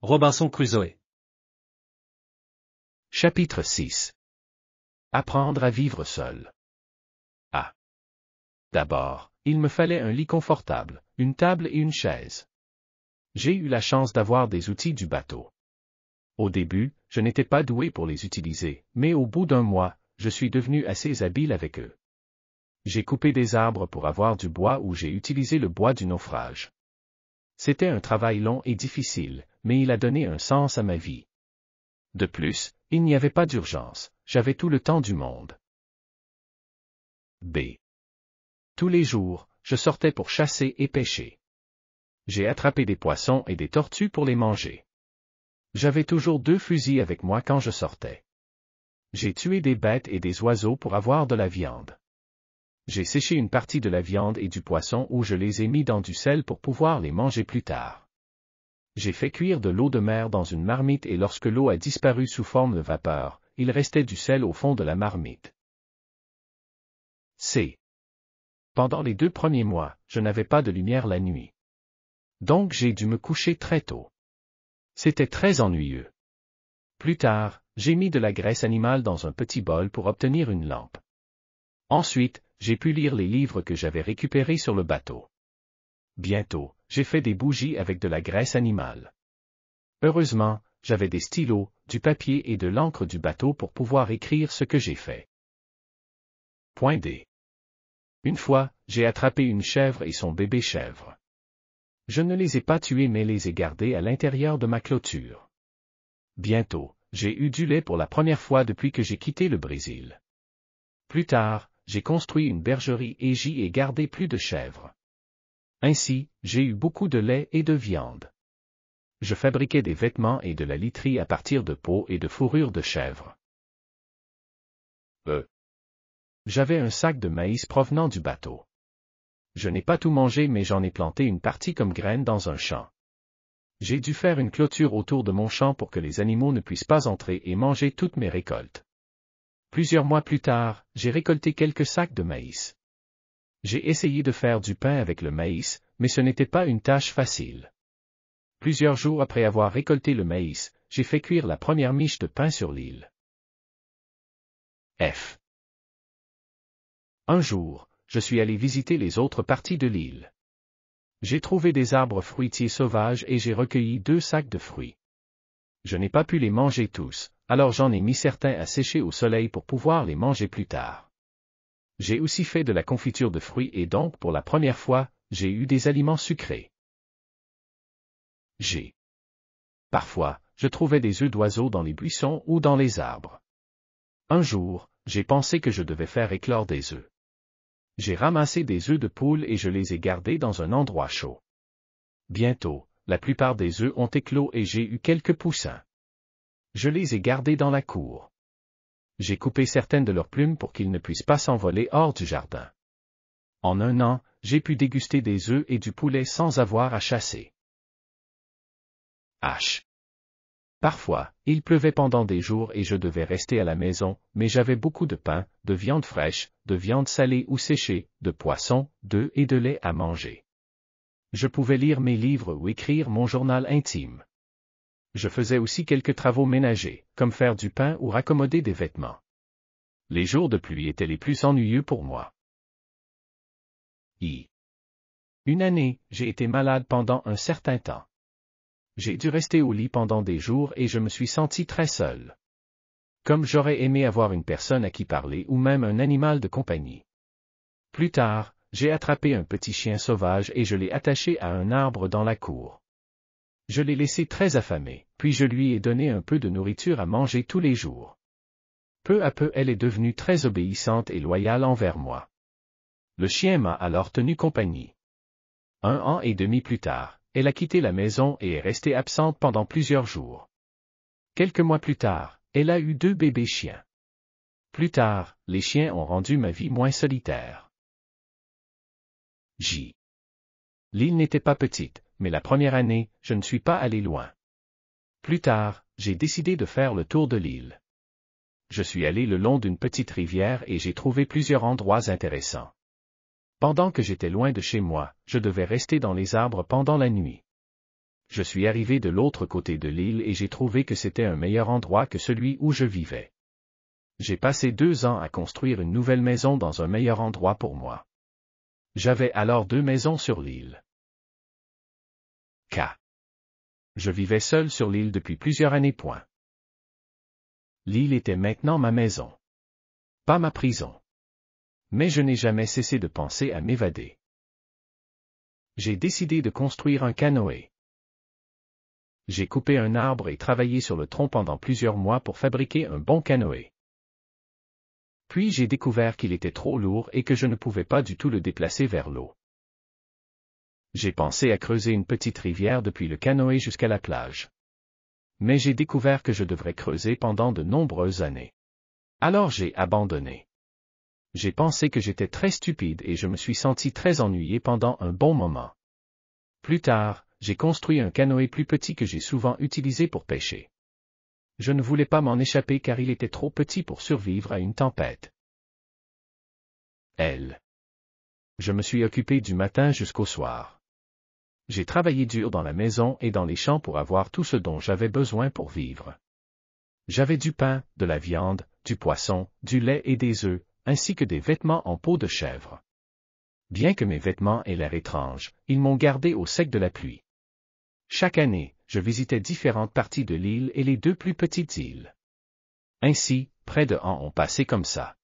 Robinson Crusoe. Chapitre 6. Apprendre à vivre seul. A. D'abord, il me fallait un lit confortable, une table et une chaise. J'ai eu la chance d'avoir des outils du bateau. Au début, je n'étais pas doué pour les utiliser, mais au bout d'un mois, je suis devenu assez habile avec eux. J'ai coupé des arbres pour avoir du bois ou j'ai utilisé le bois du naufrage. C'était un travail long et difficile, mais il a donné un sens à ma vie. De plus, il n'y avait pas d'urgence, j'avais tout le temps du monde. B. Tous les jours, je sortais pour chasser et pêcher. J'ai attrapé des poissons et des tortues pour les manger. J'avais toujours 2 fusils avec moi quand je sortais. J'ai tué des bêtes et des oiseaux pour avoir de la viande. J'ai séché une partie de la viande et du poisson où je les ai mis dans du sel pour pouvoir les manger plus tard. J'ai fait cuire de l'eau de mer dans une marmite et lorsque l'eau a disparu sous forme de vapeur, il restait du sel au fond de la marmite. C. Pendant les 2 premiers mois, je n'avais pas de lumière la nuit. Donc j'ai dû me coucher très tôt. C'était très ennuyeux. Plus tard, j'ai mis de la graisse animale dans un petit bol pour obtenir une lampe. Ensuite, j'ai pu lire les livres que j'avais récupérés sur le bateau. Bientôt, j'ai fait des bougies avec de la graisse animale. Heureusement, j'avais des stylos, du papier et de l'encre du bateau pour pouvoir écrire ce que j'ai fait. Point D. Une fois, j'ai attrapé une chèvre et son bébé chèvre. Je ne les ai pas tués mais les ai gardés à l'intérieur de ma clôture. Bientôt, j'ai eu du lait pour la première fois depuis que j'ai quitté le Brésil. Plus tard, j'ai construit une bergerie et j'y ai gardé plus de chèvres. Ainsi, j'ai eu beaucoup de lait et de viande. Je fabriquais des vêtements et de la literie à partir de peau et de fourrure de chèvre. E. J'avais un sac de maïs provenant du bateau. Je n'ai pas tout mangé mais j'en ai planté une partie comme graine dans un champ. J'ai dû faire une clôture autour de mon champ pour que les animaux ne puissent pas entrer et manger toutes mes récoltes. Plusieurs mois plus tard, j'ai récolté quelques sacs de maïs. J'ai essayé de faire du pain avec le maïs, mais ce n'était pas une tâche facile. Plusieurs jours après avoir récolté le maïs, j'ai fait cuire la première miche de pain sur l'île. F. Un jour, je suis allé visiter les autres parties de l'île. J'ai trouvé des arbres fruitiers sauvages et j'ai recueilli 2 sacs de fruits. Je n'ai pas pu les manger tous, alors j'en ai mis certains à sécher au soleil pour pouvoir les manger plus tard. J'ai aussi fait de la confiture de fruits et donc pour la première fois, j'ai eu des aliments sucrés. G. Parfois, je trouvais des œufs d'oiseaux dans les buissons ou dans les arbres. Un jour, j'ai pensé que je devais faire éclore des œufs. J'ai ramassé des œufs de poule et je les ai gardés dans un endroit chaud. Bientôt, la plupart des œufs ont éclos et j'ai eu quelques poussins. Je les ai gardés dans la cour. J'ai coupé certaines de leurs plumes pour qu'ils ne puissent pas s'envoler hors du jardin. En un an, j'ai pu déguster des œufs et du poulet sans avoir à chasser. H. Parfois, il pleuvait pendant des jours et je devais rester à la maison, mais j'avais beaucoup de pain, de viande fraîche, de viande salée ou séchée, de poisson, d'œufs et de lait à manger. Je pouvais lire mes livres ou écrire mon journal intime. Je faisais aussi quelques travaux ménagers, comme faire du pain ou raccommoder des vêtements. Les jours de pluie étaient les plus ennuyeux pour moi. I. Une année, j'ai été malade pendant un certain temps. J'ai dû rester au lit pendant des jours et je me suis senti très seul. Comme j'aurais aimé avoir une personne à qui parler ou même un animal de compagnie. Plus tard, j'ai attrapé un petit chien sauvage et je l'ai attaché à un arbre dans la cour. Je l'ai laissé très affamé, puis je lui ai donné un peu de nourriture à manger tous les jours. Peu à peu elle est devenue très obéissante et loyale envers moi. Le chien m'a alors tenu compagnie. 1 an et demi plus tard, elle a quitté la maison et est restée absente pendant plusieurs jours. Quelques mois plus tard, elle a eu 2 bébés chiens. Plus tard, les chiens ont rendu ma vie moins solitaire. J. L'île n'était pas petite, mais la première année, je ne suis pas allé loin. Plus tard, j'ai décidé de faire le tour de l'île. Je suis allé le long d'une petite rivière et j'ai trouvé plusieurs endroits intéressants. Pendant que j'étais loin de chez moi, je devais rester dans les arbres pendant la nuit. Je suis arrivé de l'autre côté de l'île et j'ai trouvé que c'était un meilleur endroit que celui où je vivais. J'ai passé 2 ans à construire une nouvelle maison dans un meilleur endroit pour moi. J'avais alors 2 maisons sur l'île. K. Je vivais seul sur l'île depuis plusieurs années. L'île était maintenant ma maison. Pas ma prison. Mais je n'ai jamais cessé de penser à m'évader. J'ai décidé de construire un canoë. J'ai coupé un arbre et travaillé sur le tronc pendant plusieurs mois pour fabriquer un bon canoë. Puis j'ai découvert qu'il était trop lourd et que je ne pouvais pas du tout le déplacer vers l'eau. J'ai pensé à creuser une petite rivière depuis le canoë jusqu'à la plage. Mais j'ai découvert que je devrais creuser pendant de nombreuses années. Alors j'ai abandonné. J'ai pensé que j'étais très stupide et je me suis senti très ennuyé pendant un bon moment. Plus tard, j'ai construit un canoë plus petit que j'ai souvent utilisé pour pêcher. Je ne voulais pas m'en échapper car il était trop petit pour survivre à une tempête. L. Je me suis occupé du matin jusqu'au soir. J'ai travaillé dur dans la maison et dans les champs pour avoir tout ce dont j'avais besoin pour vivre. J'avais du pain, de la viande, du poisson, du lait et des œufs, ainsi que des vêtements en peau de chèvre. Bien que mes vêtements aient l'air étranges, ils m'ont gardé au sec de la pluie. Chaque année, je visitais différentes parties de l'île et les 2 plus petites îles. Ainsi, près de ans ont passé comme ça.